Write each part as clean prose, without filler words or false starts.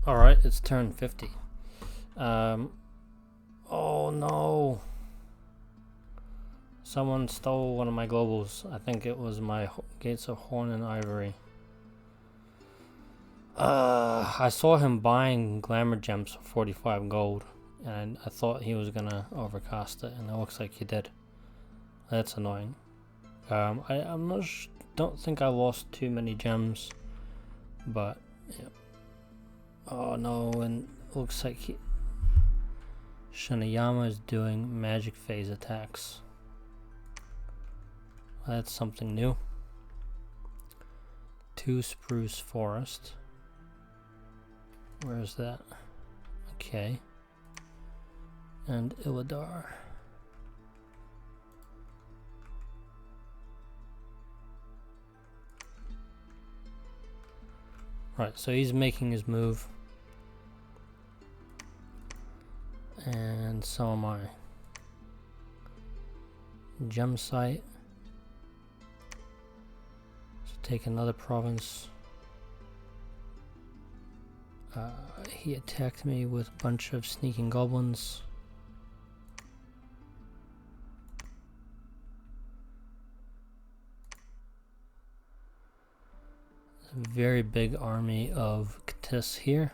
Alright, it's turn 50. Oh no. Someone stole one of my globals. I think it was my Gates of Horn and Ivory. I saw him buying glamour gems for 45 gold, and I thought he was gonna overcast it, and it looks like he did. That's annoying. I'm not don't think I lost too many gems, but yeah. Oh no, and it looks like Shinayama is doing magic phase attacks. That's something new. 2 Spruce Forest. Where's that? Okay. And Illadar. Right, so he's making his move. And so am I. Gem site. So take another province. He attacked me with a bunch of sneaking goblins. A very big army of Katis here.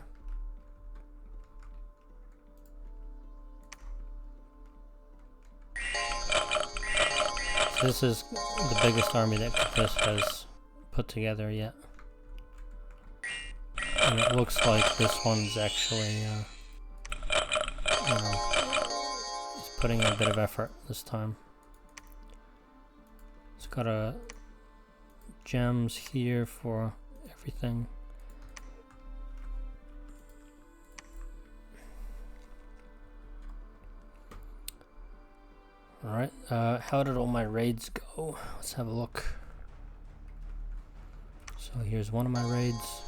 So this is the biggest army that Katis has put together yet. And it looks like this one's actually, he's putting in a bit of effort this time. It's got a gems here for everything. Alright, how did all my raids go? Let's have a look. So here's one of my raids.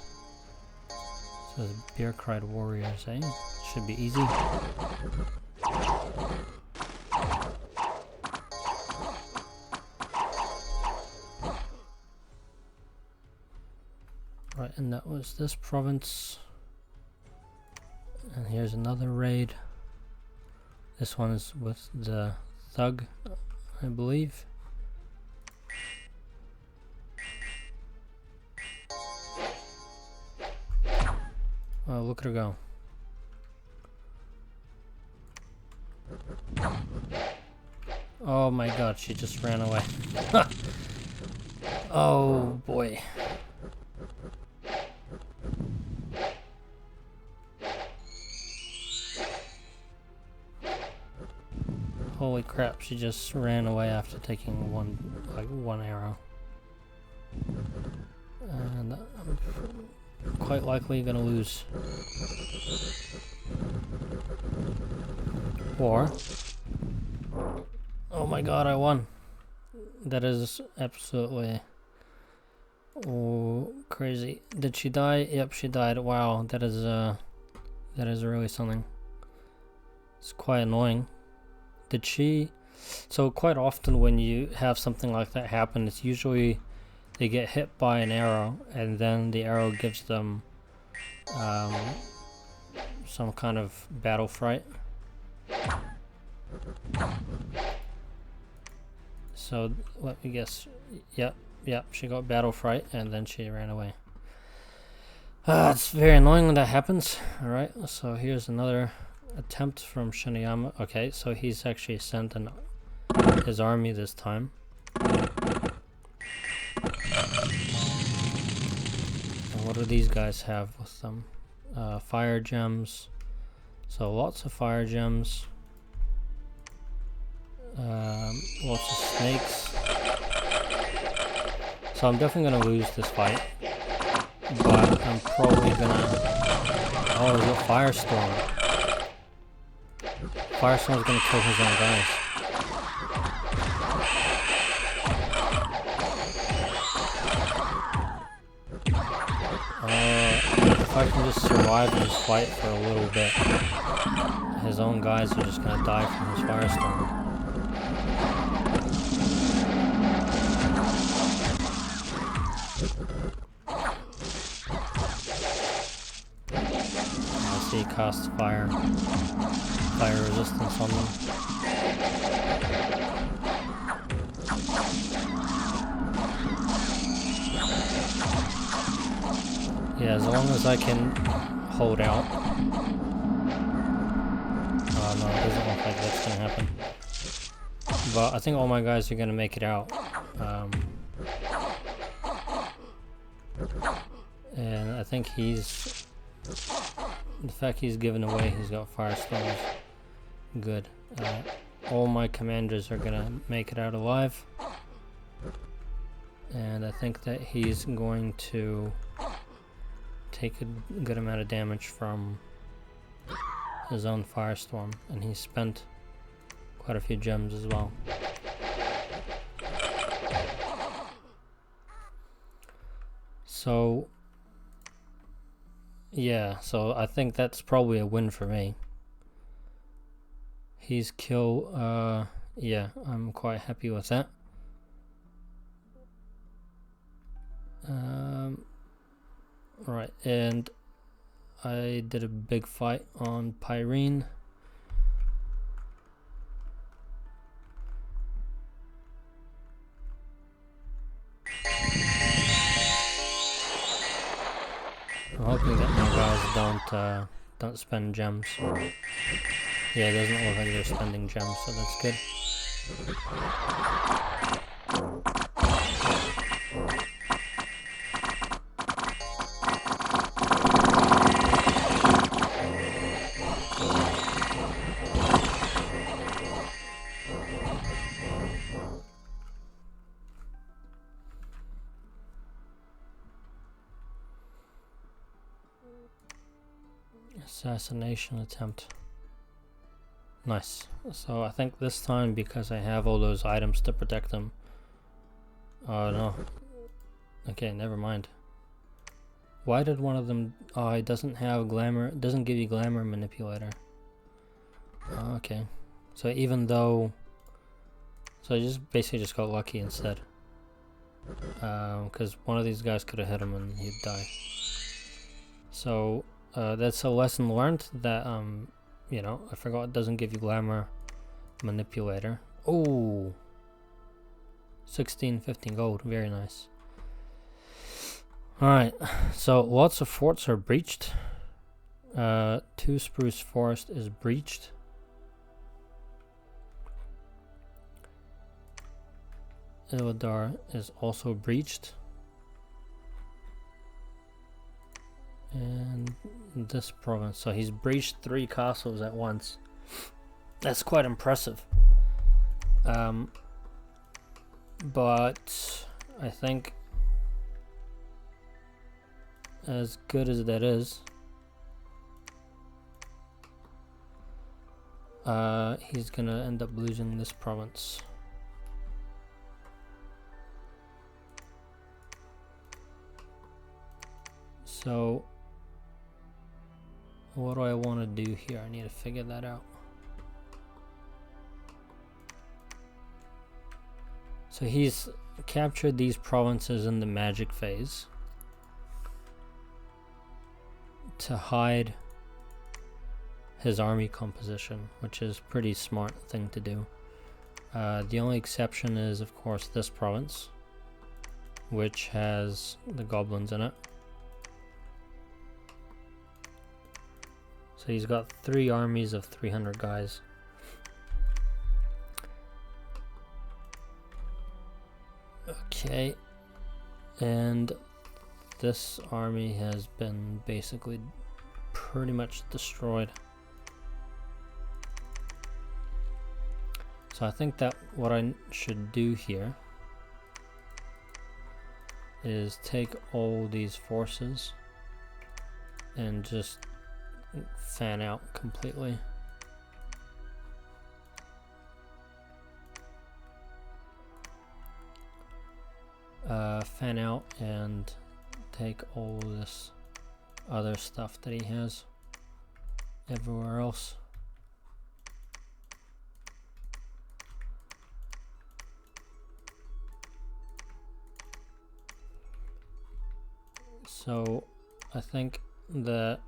It says Bear Cried Warriors, eh? Should be easy. Right, and that was this province. And here's another raid. This one is with the Thug, I believe. Oh, look at her go. Oh my god, she just ran away. Oh boy. Holy crap, she just ran away after taking one arrow. And I'm quite likely gonna lose. Or, oh my god, I won. That is absolutely crazy. Did she die? Yep, she died. Wow, that is really something. It's quite annoying. Did she? So quite often when you have something like that happen, it's usually they get hit by an arrow, and then the arrow gives them some kind of battle fright. So let me guess. Yep, she got battle fright, and then she ran away. It's very annoying when that happens. Alright, so here's another attempt from Shinayama. Okay, so he's actually sent his army this time. And what do these guys have with them? Fire gems. So lots of fire gems. Lots of snakes. So I'm definitely gonna lose this fight. But I'm probably gonna... Oh, is it Firestorm? Firestorm's gonna kill his own guys. If I can just survive this fight for a little bit, his own guys are just gonna die from his Firestorm. see cast fire resistance on them. Yeah, as long as I can hold out. Oh no, it doesn't look like that's gonna happen. But I think all my guys are gonna make it out. And I think the fact he's given away, he's got Firestorm is good. All my commanders are gonna make it out alive. And I think that he's going to take a good amount of damage from his own Firestorm, and he spent quite a few gems as well. So yeah, so I think that's probably a win for me. He's yeah, I'm quite happy with that. Right, and I did a big fight on Pyrene. I'm hoping that my guys don't spend gems. Yeah, it doesn't look like they're spending gems, so that's good. Assassination attempt. Nice. So I think this time, because I have all those items to protect them. Oh no. Okay, never mind. Why did one of them... Oh, it doesn't have glamour. It doesn't give you glamour manipulator. Oh, okay. So even though... So I basically just got lucky instead. Because one of these guys could have hit him and he'd die. So... that's a lesson learned that, you know, I forgot it doesn't give you glamour manipulator. Oh, 15 gold, very nice. Alright, so lots of forts are breached. 2 Spruce Forest is breached. Ilidar is also breached. And this province, so he's breached 3 castles at once. That's quite impressive. But I think, as good as that is, he's gonna end up losing this province. So what do I want to do here? I need to figure that out. So he's captured these provinces in the magic phase to hide his army composition, which is a pretty smart thing to do. The only exception is, of course, this province, which has the goblins in it. So he's got 3 armies of 300 guys. Okay, and this army has been basically pretty much destroyed. So I think that what I should do here is take all these forces and just fan out completely. Fan out and take all this other stuff that he has everywhere else. So I think that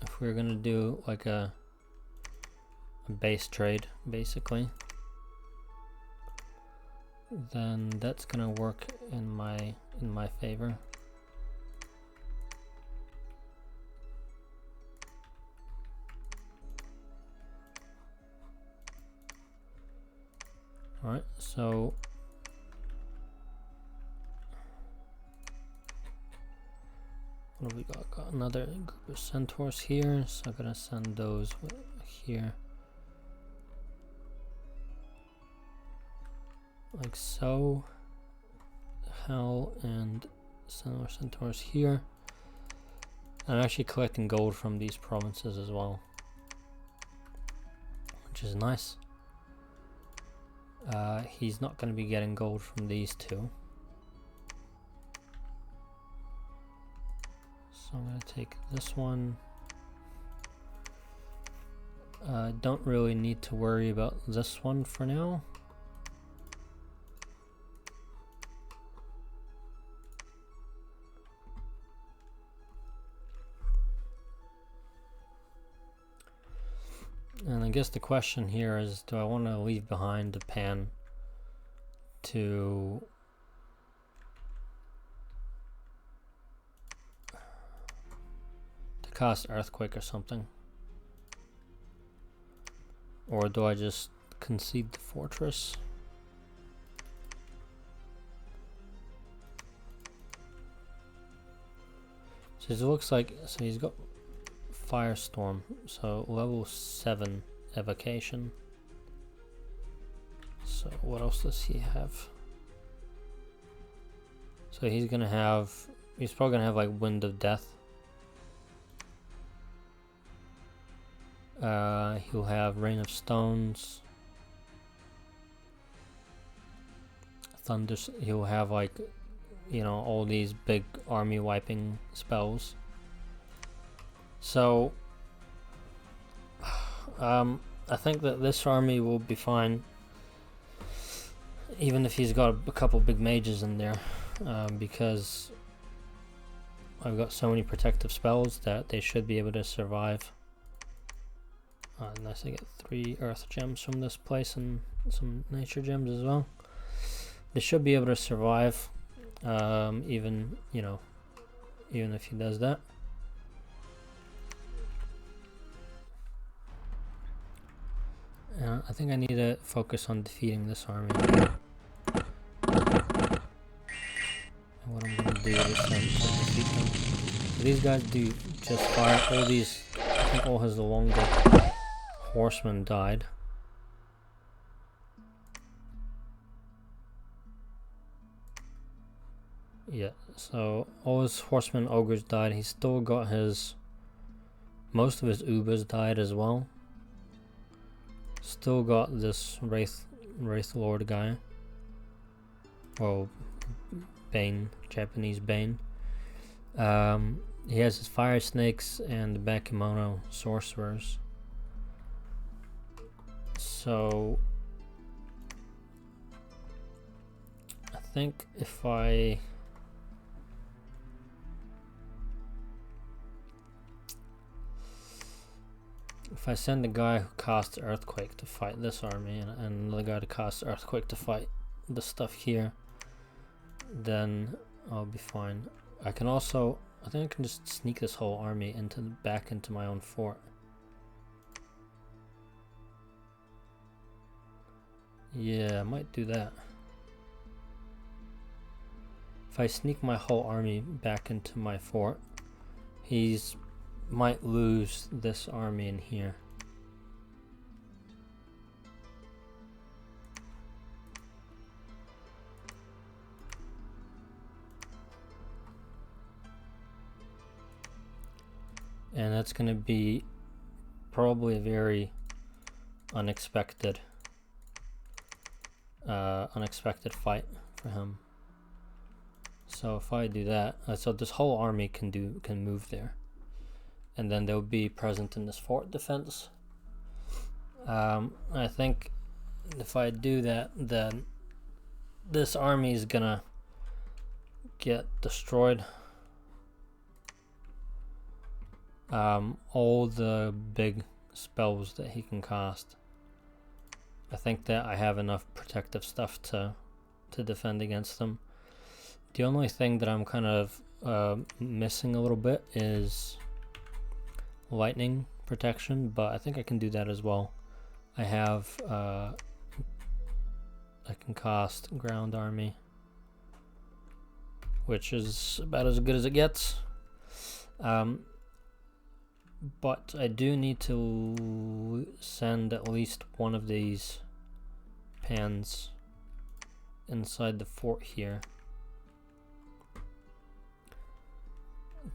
if we're gonna do like a base trade, basically, then that's gonna work in my favor. All right, so what do we got? Got another group of centaurs here, so I'm gonna send those here, like so. Hell, and send more centaurs here. I'm actually collecting gold from these provinces as well, which is nice. He's not going to be getting gold from these two, so I'm going to take this one. Don't really need to worry about this one for now. And I guess the question here is, do I want to leave behind the pan to cast earthquake or something? Or do I just concede the fortress? So it looks like, so he's got Firestorm, so level 7 evocation. So what else does he have? So he's probably gonna have like Wind of Death. He'll have Rain of Stones, Thunder. He'll have, like, you know, all these big army wiping spells. So I think that this army will be fine, even if he's got a couple big mages in there, because I've got so many protective spells that they should be able to survive. Unless I get 3 earth gems from this place and some nature gems as well. They should be able to survive, even if he does that. I think I need to focus on defeating this army. And what I'm going to do is defeat them. So these guys do just fire. All these, I think all his longer horsemen died. Yeah, so all his horsemen ogres died. He's still got most of his ubers died as well. Still got this Wraith Lord guy. Well, Bane, Japanese Bane. He has his Fire Snakes and the Bakemono Sorcerers. So I think if I send a guy who casts Earthquake to fight this army and another guy to cast Earthquake to fight the stuff here, then I'll be fine. I think I can just sneak this whole army back into my own fort. Yeah, I might do that. If I sneak my whole army back into my fort, he's might lose this army in here. And that's going to be probably a very unexpected fight for him. So if I do that, so this whole army can move there, and then they'll be present in this fort defense. I think if I do that, then this army is gonna get destroyed. all the big spells that he can cast. I think that I have enough protective stuff to defend against them. The only thing that I'm kind of missing a little bit is lightning protection, but I think I can do that as well. I have I can cast ground army, which is about as good as it gets. But I do need to send at least one of these pans inside the fort here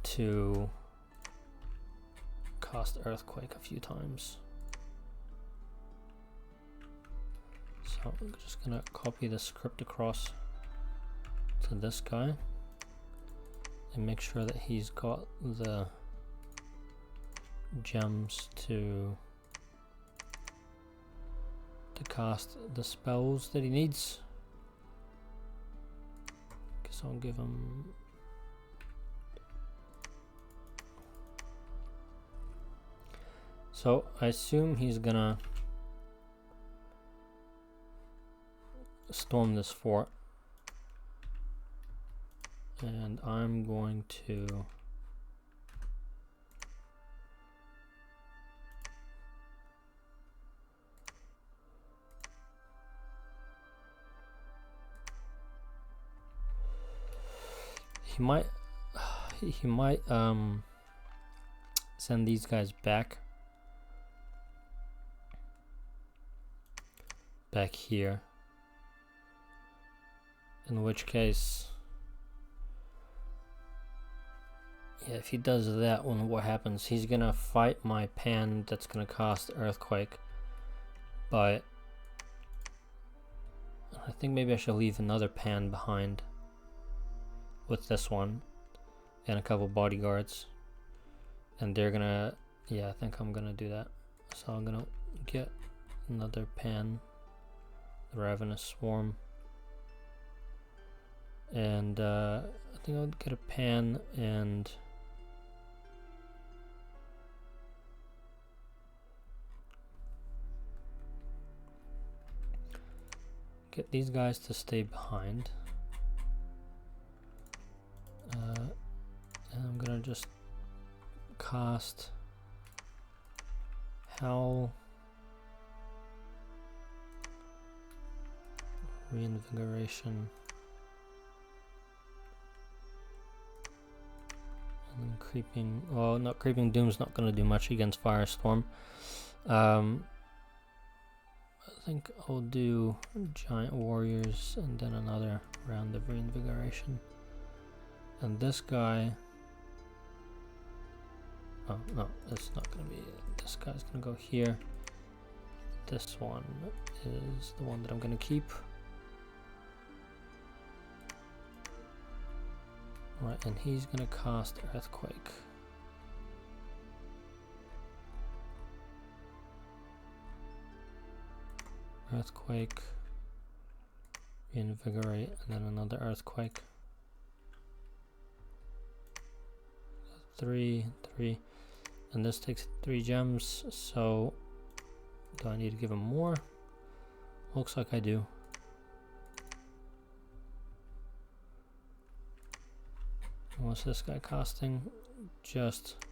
to cast Earthquake a few times. So I'm just gonna copy the script across to this guy and make sure that he's got the gems to cast the spells that he needs. Guess I'll give him so I assume he's gonna storm this fort, and I'm going to he might send these guys back here, in which case, yeah, if he does that, what happens? He's gonna fight my pan that's gonna cast Earthquake, but I think maybe I should leave another pan behind with this one and a couple bodyguards, and they're gonna, yeah, I think I'm gonna do that. So I'm gonna get another pan, the Ravenous Swarm, and I think I'll get a pan and get these guys to stay behind. And I'm gonna just cast Howl, Reinvigoration, and then Creeping. Well, not Creeping Doom's not gonna do much against Firestorm. I think I'll do Giant Warriors and then another round of Reinvigoration. And this guy, oh no, it's not gonna be it. This guy's gonna go here. This one is the one that I'm gonna keep. Right, and he's gonna cast Earthquake. Earthquake, Reinvigorate, and then another Earthquake. 3, and this takes 3 gems, so do I need to give him more? Looks like I do. What's this guy costing? Just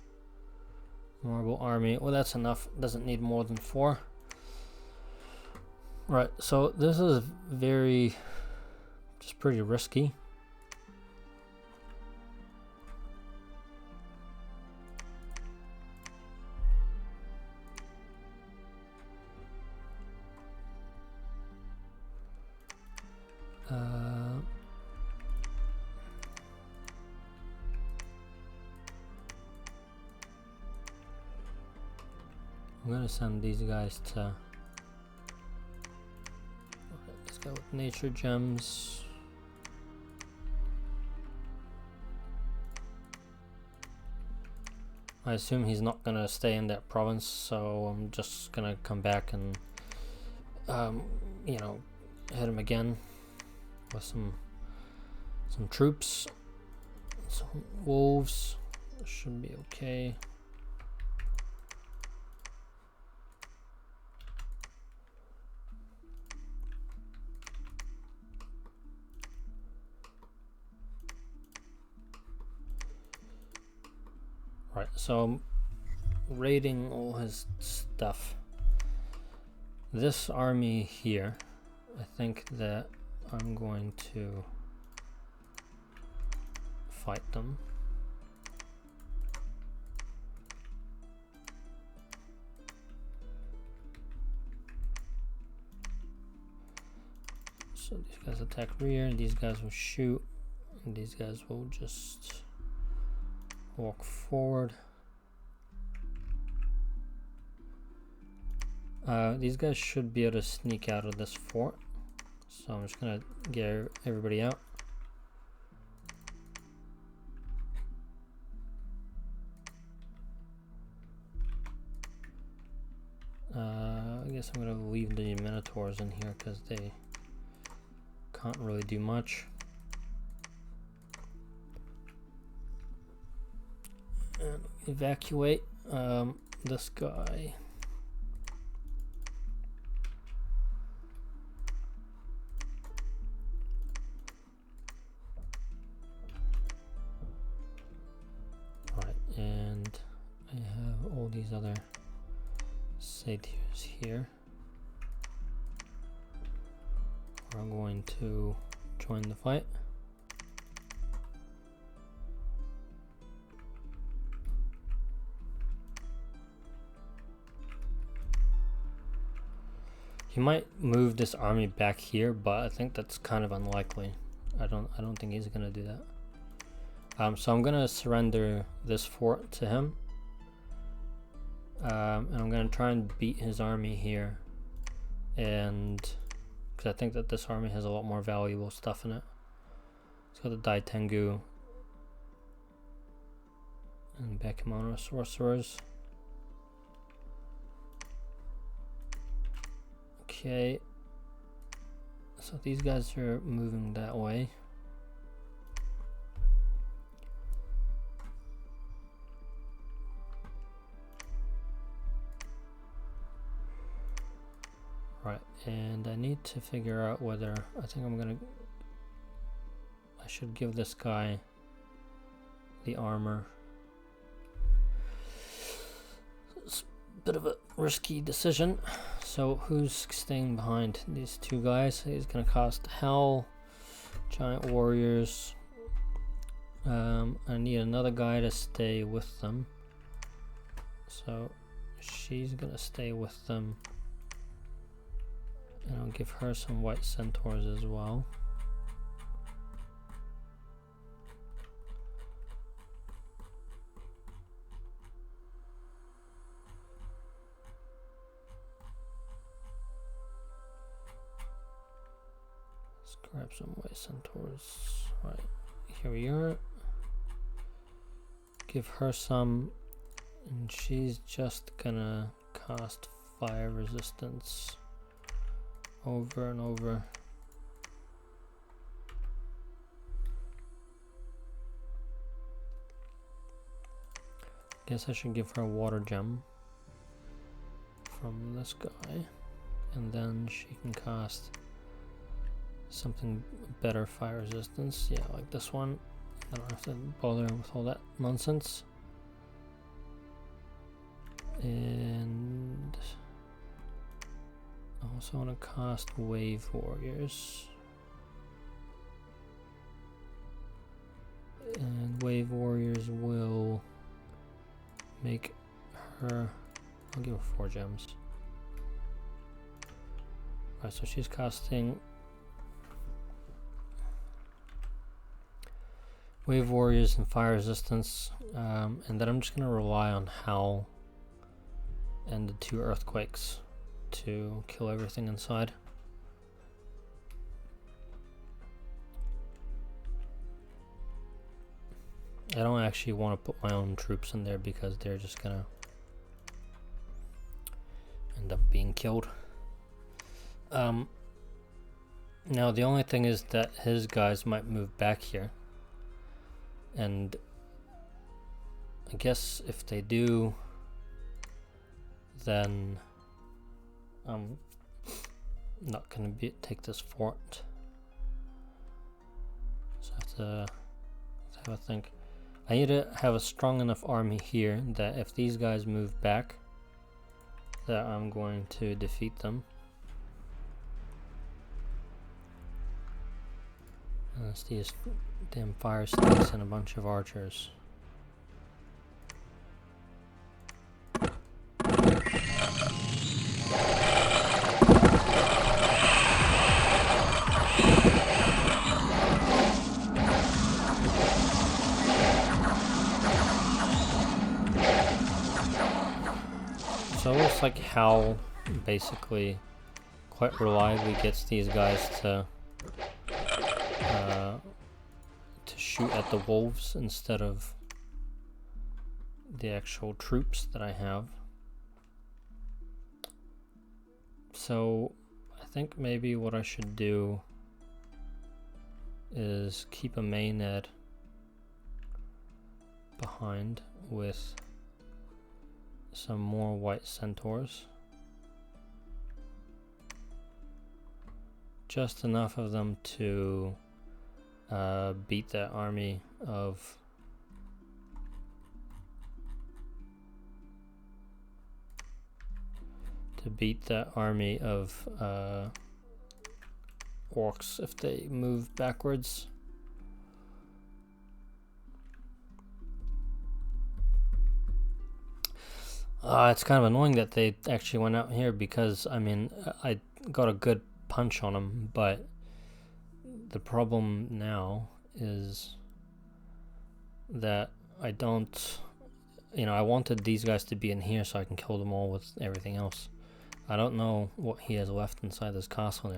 Marble Army. Well, that's enough. Doesn't need more than 4. Right, so this is just pretty risky. I'm gonna send these guys to let's go with Nature Gems. I assume he's not gonna stay in that province, so I'm just gonna come back and you know, hit him again with some troops, some wolves. Should be okay. Right, so I'm raiding all his stuff. This army here, I think that I'm going to fight them. So these guys attack rear, and these guys will shoot, and these guys will just walk forward. These guys should be able to sneak out of this fort, so I'm just gonna get everybody out. I guess I'm gonna leave the Minotaurs in here because they can't really do much. And evacuate this guy. Right, and I have all these other satyrs here. We're going to join the fight. He might move this army back here, but I think that's kind of unlikely. I don't think he's gonna do that. So I'm gonna surrender this fort to him. And I'm gonna try and beat his army here, and because I think that this army has a lot more valuable stuff in it. It's got the Dai Tengu and Bakemono sorcerers. Okay, so these guys are moving that way. Right, and I need to figure out whether I should give this guy the armor. It's a bit of a risky decision. So who's staying behind these two guys? He's gonna cast Hell, Giant Warriors. I need another guy to stay with them. So she's gonna stay with them. And I'll give her some white centaurs as well. Let's grab some white centaurs. Right, here we are. Give her some, and she's just gonna cast fire resistance over and over. Guess I should give her a water gem from this guy, and then she can cast something better fire resistance. Yeah, like this one. I don't have to bother with all that nonsense. And I also want to cast Wave Warriors. And Wave Warriors will make her, I'll give her 4 gems. Alright, so she's casting Wave Warriors and Fire Resistance, and then I'm just going to rely on Howl and the 2 Earthquakes to kill everything inside. I don't actually want to put my own troops in there because they're just gonna end up being killed. Now the only thing is that his guys might move back here, and I guess if they do, then I'm not gonna take this fort. So I have to have a think. I need to have a strong enough army here that if these guys move back, that I'm going to defeat them. And it's these damn fire snakes and a bunch of archers. So it looks like Hal basically quite reliably gets these guys to shoot at the wolves instead of the actual troops that I have. So I think maybe what I should do is keep a Maynard behind with some more white centaurs. Just enough of them to beat that army of orcs if they move backwards. It's kind of annoying that they actually went out here because, I mean, I got a good punch on them, but the problem now is that I don't, I wanted these guys to be in here so I can kill them all with everything else. I don't know what he has left inside this castle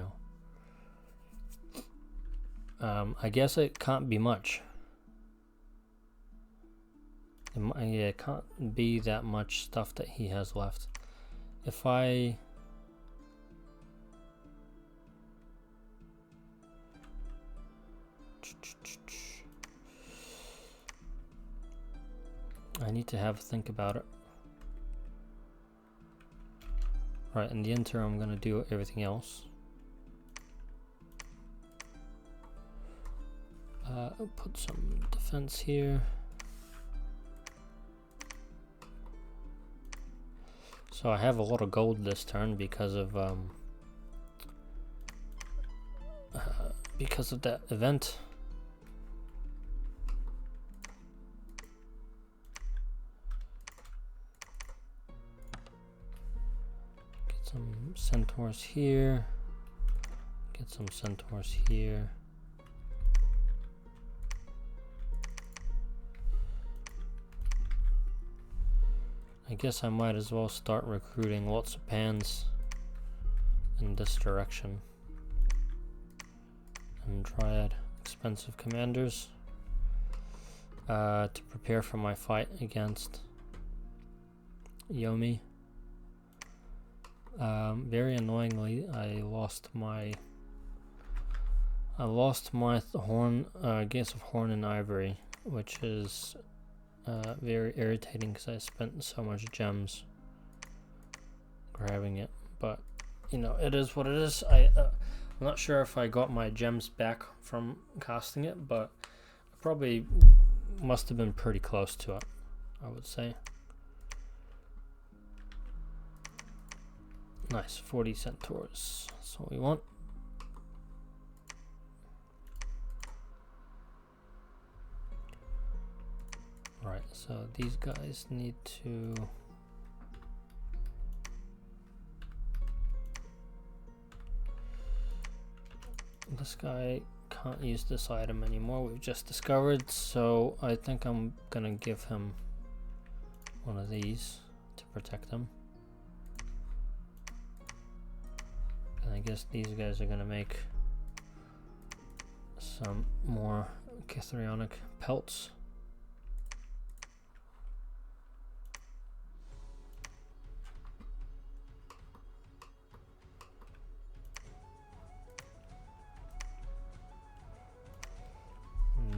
now. I guess it can't be much. It can't be that much stuff that he has left. If I need to have a think about it. Right, in the interim I'm gonna do everything else. I'll put some defense here. So I have a lot of gold this turn because of that event. Get some centaurs here. Get some centaurs here. I guess I might as well start recruiting lots of pans in this direction. And Dryad, expensive commanders, to prepare for my fight against Yomi. Very annoyingly, I lost my horn, Gates of Horn and Ivory, which is very irritating because I spent so much gems grabbing it, but it is what it is. I'm not sure if I got my gems back from casting it, but I probably must have been pretty close to it, I would say. Nice, 40 centaurs, that's what we want. Right, so these guys need to this guy can't use this item anymore, we've just discovered, so I think I'm gonna give him one of these to protect him. And I guess these guys are gonna make some more Chithrionic pelts.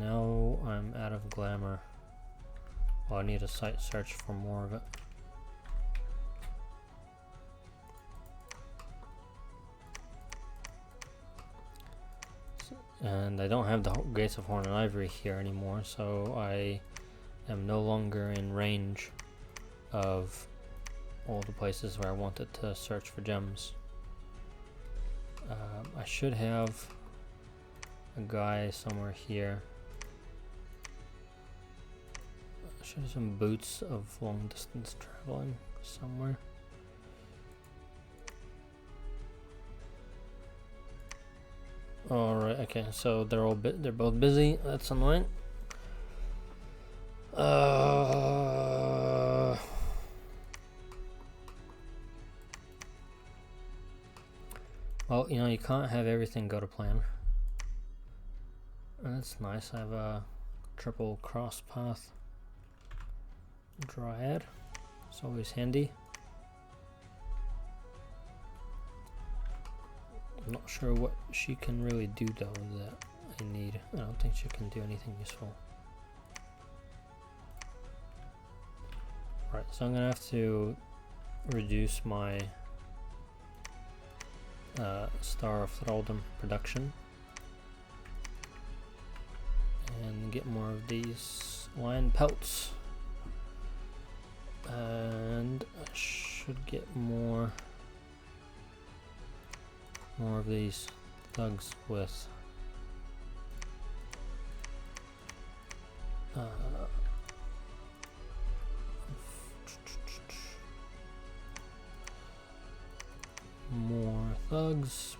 Now I'm out of glamour. Well, I need a site search for more of it. And I don't have the Gates of Horn and Ivory here anymore, so I am no longer in range of all the places where I wanted to search for gems. I should have a guy somewhere here. I should have some boots of long distance traveling somewhere. Alright, okay, so they're both busy. That's annoying. Well, you know, you can't have everything go to plan. That's nice. I have a triple cross path dryad. It's always handy. I'm not sure what she can really do though that I need. I don't think she can do anything useful. Right, so I'm gonna have to reduce my Star of Thraldom production and get more of these lion pelts, and I should get more of these thugs with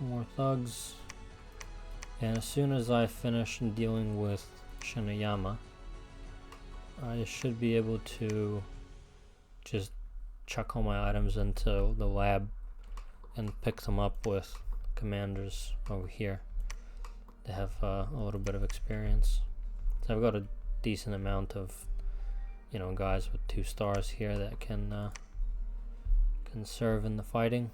more thugs, and as soon as I finish dealing with Shinayama, I should be able to just chuck all my items into the lab and pick them up with commanders over here. They have a little bit of experience. So I've got a decent amount of, you know, guys with 2 stars here that can serve in the fighting.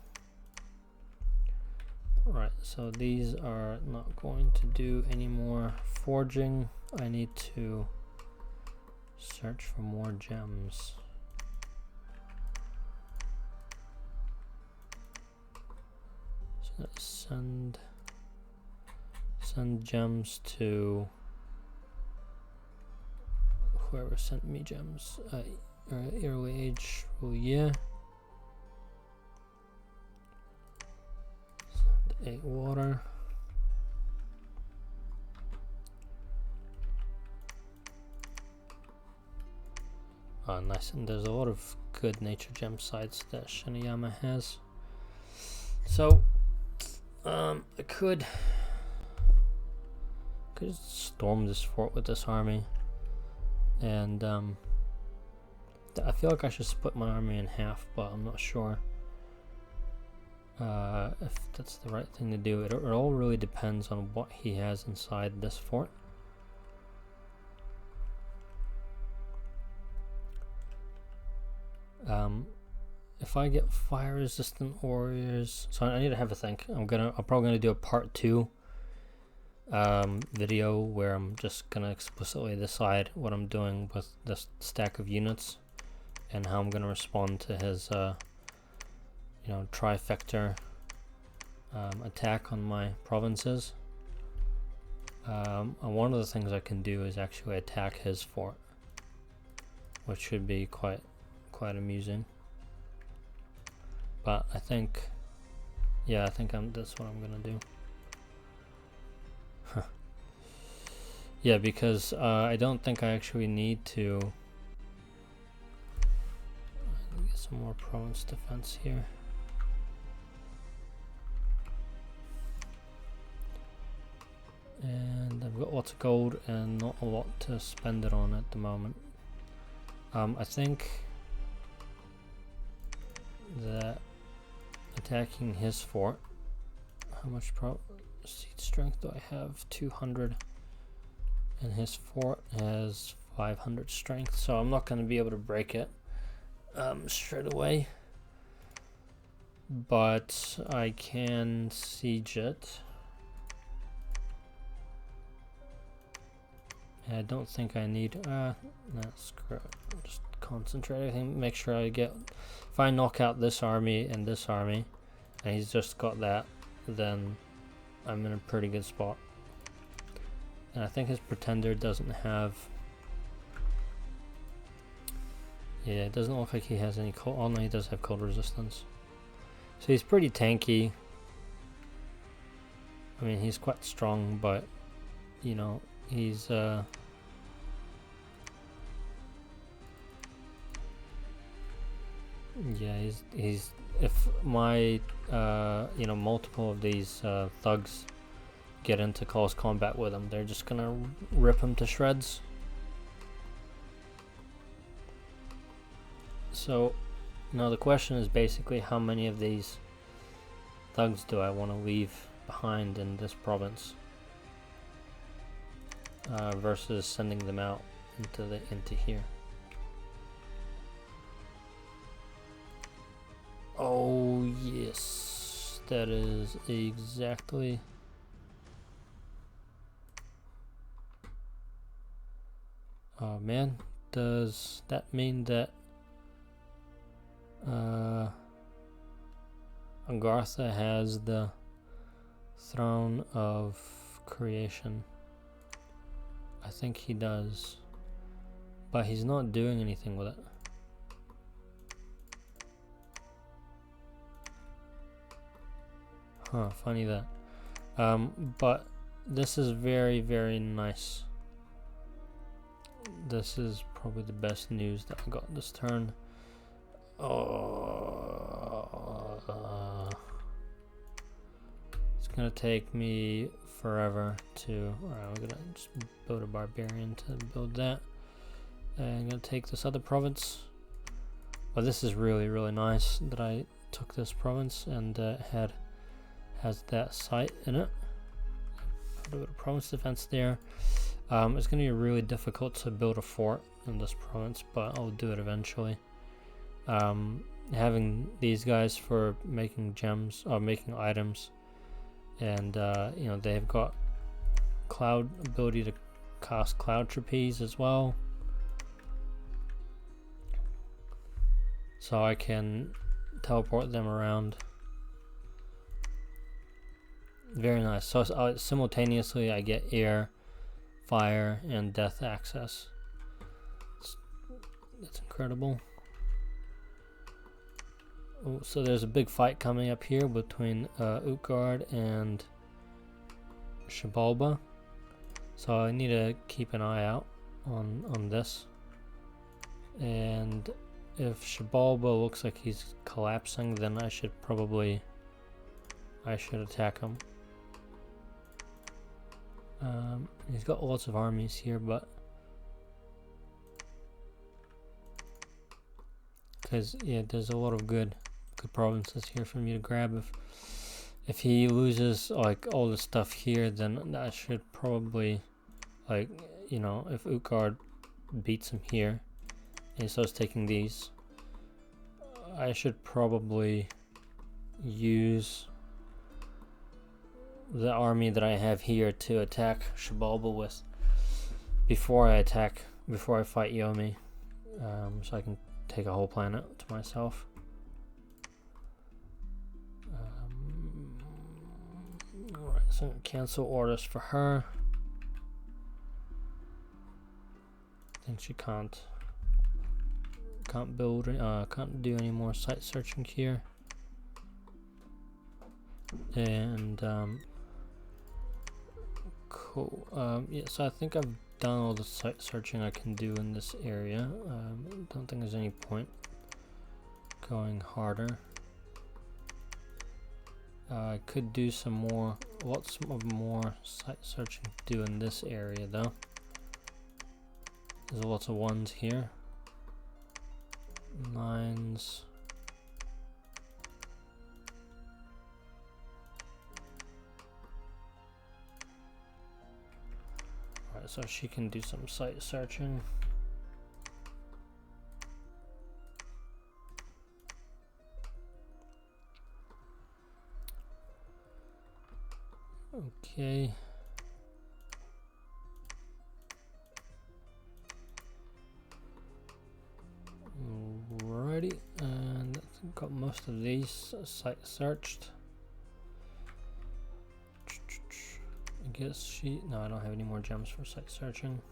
Right, so these are not going to do any more forging. I need to search for more gems. So let's send gems to whoever sent me gems. Early age rule, yeah. 8 water. Oh, nice, and there's a lot of good nature gem sites that Shinayama has. So, I could storm this fort with this army, and I feel like I should split my army in half, but I'm not sure if that's the right thing to do. It all really depends on what he has inside this fort. If I get fire resistant warriors, so I need to have a think. I'm probably gonna do a part 2 video where I'm just gonna explicitly decide what I'm doing with this stack of units and how I'm gonna respond to his you know, trifecta attack on my provinces. And one of the things I can do is actually attack his fort, which should be quite amusing. But I think, yeah, that's what I'm gonna do. Yeah, because I don't think I actually need to get some more province defense here. And I've got lots of gold and not a lot to spend it on at the moment. I think that attacking his fort, how much siege strength do I have? 200, and his fort has 500 strength, so I'm not going to be able to break it straight away, but I can siege it. I don't think I need, screw it. Just concentrate everything, make sure I get, if I knock out this army and this army, and he's just got that, then I'm in a pretty good spot. And I think his pretender doesn't have Yeah, it doesn't look like he has any cold. Oh no, he does have cold resistance. So he's pretty tanky. I mean, he's quite strong, but you know, he's yeah, he's if my you know, multiple of these thugs get into close combat with him, they're just gonna rip him to shreds. So now the question is basically, how many of these thugs do I want to leave behind in this province versus sending them out into here. Oh yes, that is exactly. Oh man, does that mean that Agartha has the Throne of Creation? I think he does, but he's not doing anything with it. Huh, funny that. But this is very, very nice. This is probably the best news that I got this turn. It's gonna take me forever to. Alright, we're gonna just build a barbarian to build that. And I'm gonna take this other province. But this is really, really nice that I took this province and has that site in it. Put a bit of province defense there. It's gonna be really difficult to build a fort in this province, but I'll do it eventually. Having these guys for making gems or making items, and you know, they've got cloud ability to cast cloud trapeze as well, so I can teleport them around. Very nice. So simultaneously I get air, fire, and death access. That's incredible. Oh, so there's a big fight coming up here between Utgard and Xibalba. So I need to keep an eye out on this. And if Xibalba looks like he's collapsing, then I should attack him. He's got lots of armies here, but because yeah, there's a lot of good provinces here for me to grab. If he loses like all the stuff here, then I should probably, like, you know, if Utgard beats him here and he starts taking these, I should probably use the army that I have here to attack Xibalba with before I fight Yomi, so I can take a whole planet to myself. Alright, so cancel orders for her. I think she can't build, can't do any more site searching here. And cool. Yeah, so I think I've done all the site searching I can do in this area. Don't think there's any point going harder. I could do lots of more site searching to do in this area though. There's lots of ones here. 9s. Alright, so she can do some site searching. Okay. Alrighty, and I've got most of these site searched. I guess no, I don't have any more gems for site searching.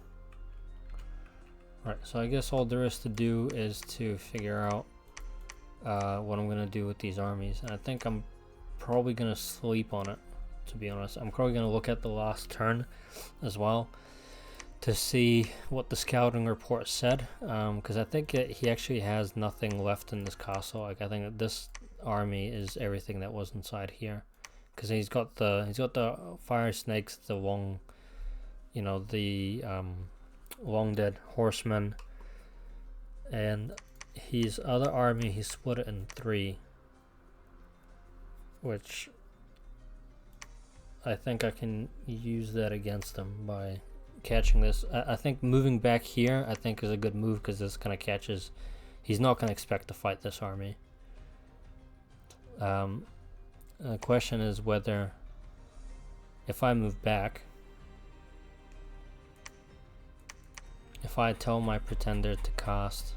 Alright, so I guess all there is to do is to figure out what I'm going to do with these armies. And I think I'm probably going to sleep on it, to be honest. I'm probably going to look at the last turn as well to see what the scouting report said, because I think he actually has nothing left in this castle. Like, I think that this army is everything that was inside here, because he's got the fire snakes, the long, you know, the long dead horsemen, and his other army, he split it in 3, which I think I can use that against him by catching this. I think moving back here, I think, is a good move, because this kind of catches. He's not going to expect to fight this army. The question is whether, if I move back, if I tell my pretender to cast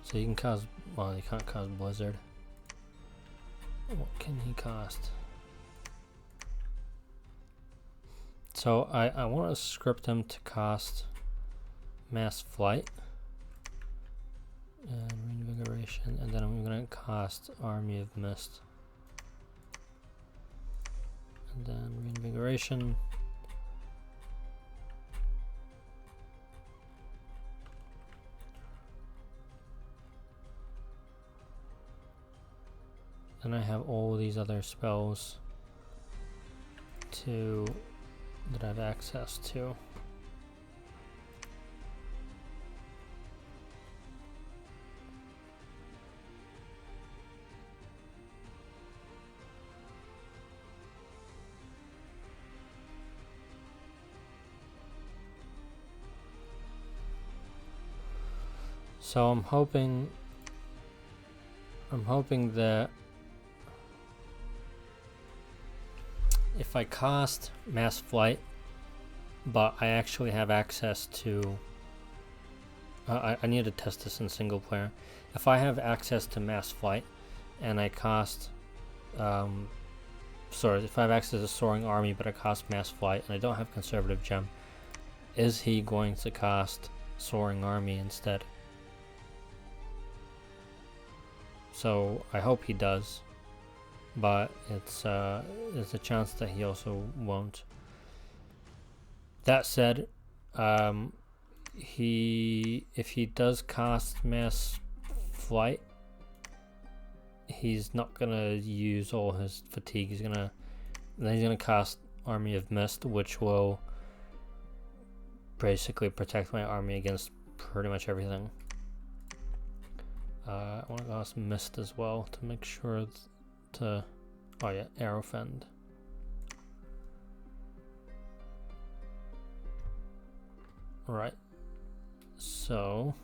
so you can cause, well, you can't cause blizzard. What can he cast? So I want to script him to cast mass flight and reinvigoration, and then I'm going to cast army of mist, and then reinvigoration. Then I have all these other spells that I have access to. So I'm hoping that if I cast mass flight, but I actually have access to, I need to test this in single player. If I have access to mass flight and I cast, if I have access to soaring army but I cast mass flight and I don't have conservative gem, is he going to cast soaring army instead? So I hope he does, but there's a chance that he also won't. That said, if he does cast mass flight, he's not gonna use all his fatigue. He's gonna cast Army of Mist, which will basically protect my army against pretty much everything. I want to cast Mist as well to make sure oh yeah, Arrow Fend. Right. So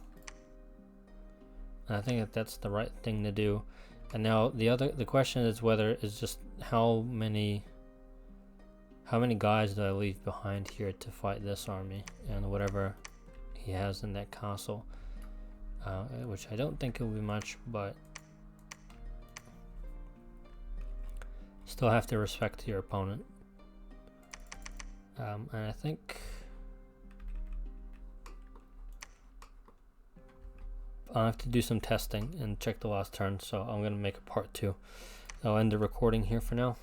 I think that's the right thing to do. And now the question is whether it's just how many guys do I leave behind here to fight this army and whatever he has in that castle, which I don't think it will be much, but still have to respect your opponent. And I think I'll have to do some testing and check the last turn, so I'm going to make a part 2. I'll end the recording here for now.